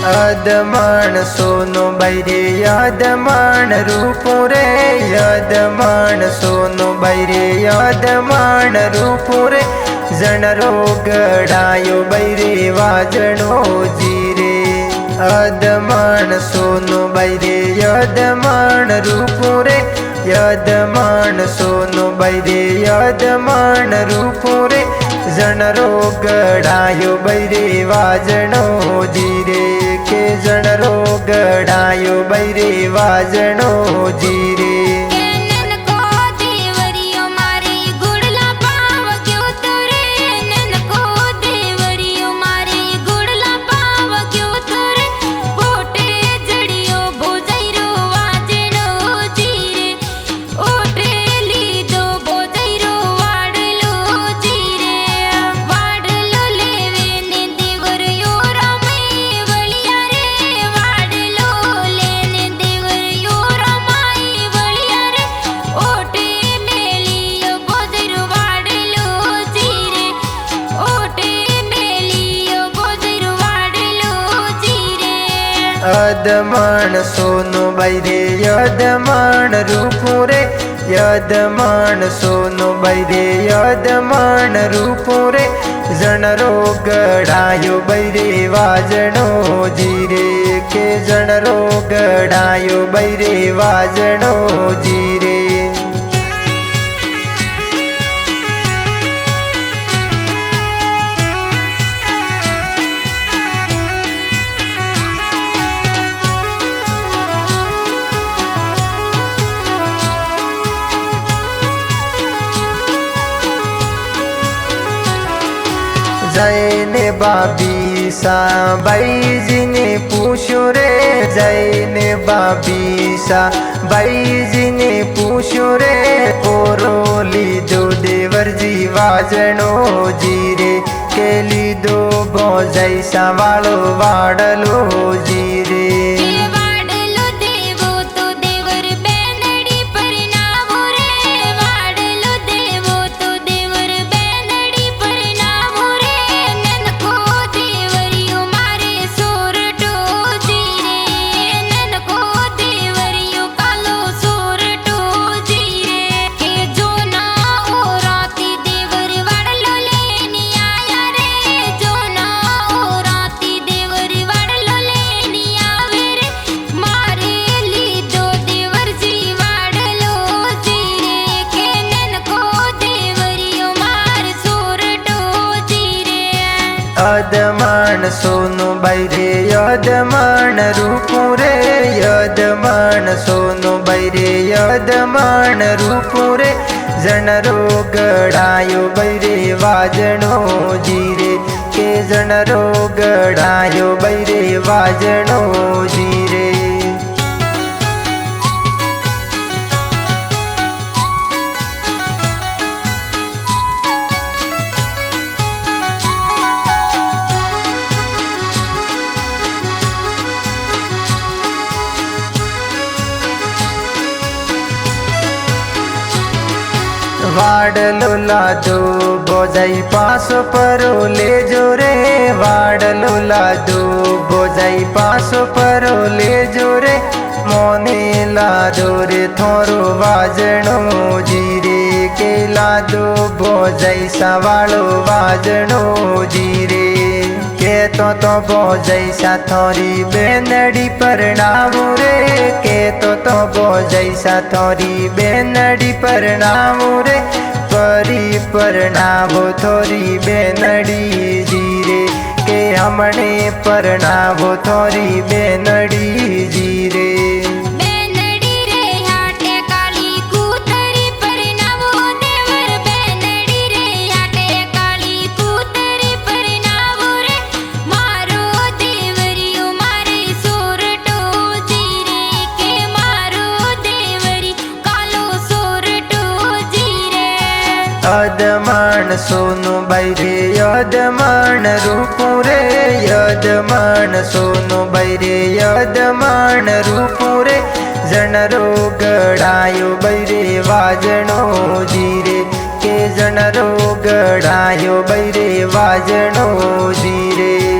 यदमण सोनो बैरे यदमण रूपो रे यदमण सोनो बैरे यदमण रूपो रे जणरो गड़ायो बैरे वाजणो जीरे यदमण सोनो बैरे यदमण रूपो रे यदमण सोनो बैरे यदमण रूपो रे जणरो गड़ायो बैरे वाजणो जीरे के जणरो गड़ायो बैरे वाजणो जीरे यदमण सोनो बैरे यदमण रूपो रे यदमण सोनो बैरे यदमण रूपो रे जणरो गड़ायो बैरे वाजणो जीरे के जणरो गड़ायो बैरे वाजणो जीरे जैने बाबी सा बाई जी ने पूछो रे जैने बाबी सा बाई जी ने पूछो रे कोरोली दो देवर जी वाजणो जीरे के ली दो बो जैसा वालो वाडलो जीरे यदमण सोनो बैरे यदमण रूपो रे यदमण सोनो बैरे यदमण रूपो रे जणरो गड़ायो बैरे वाजणो जीरे के जणरो गड़ायो बैरे वाजणो जीरे वाडलो लादो बोजाई पासो परो ले जो रे वाडलो लादो बोजाई पासो परो ले जो रे मोने लादो रे थोरो वाजणो जीरे के लादो बोजाई सावालो वाजणो जीरे के तो बोजाई सा थोरी बेनड़ी परणावो रे के तो बोजाई सा थोरी बेनड़ी परणावो रे परी परणावो थोरी बेनड़ी जीरे के हमने परणावो थोरी बेनड़ी जीरे यदमण सोनो बैरे यदमण रूपो रे यदमण सोनो बैरे यदमण रूपो रे जणरो गड़ायो बैरे वाजणो जीरे के जणरो गड़ायो बैरे वाजणो जीरे।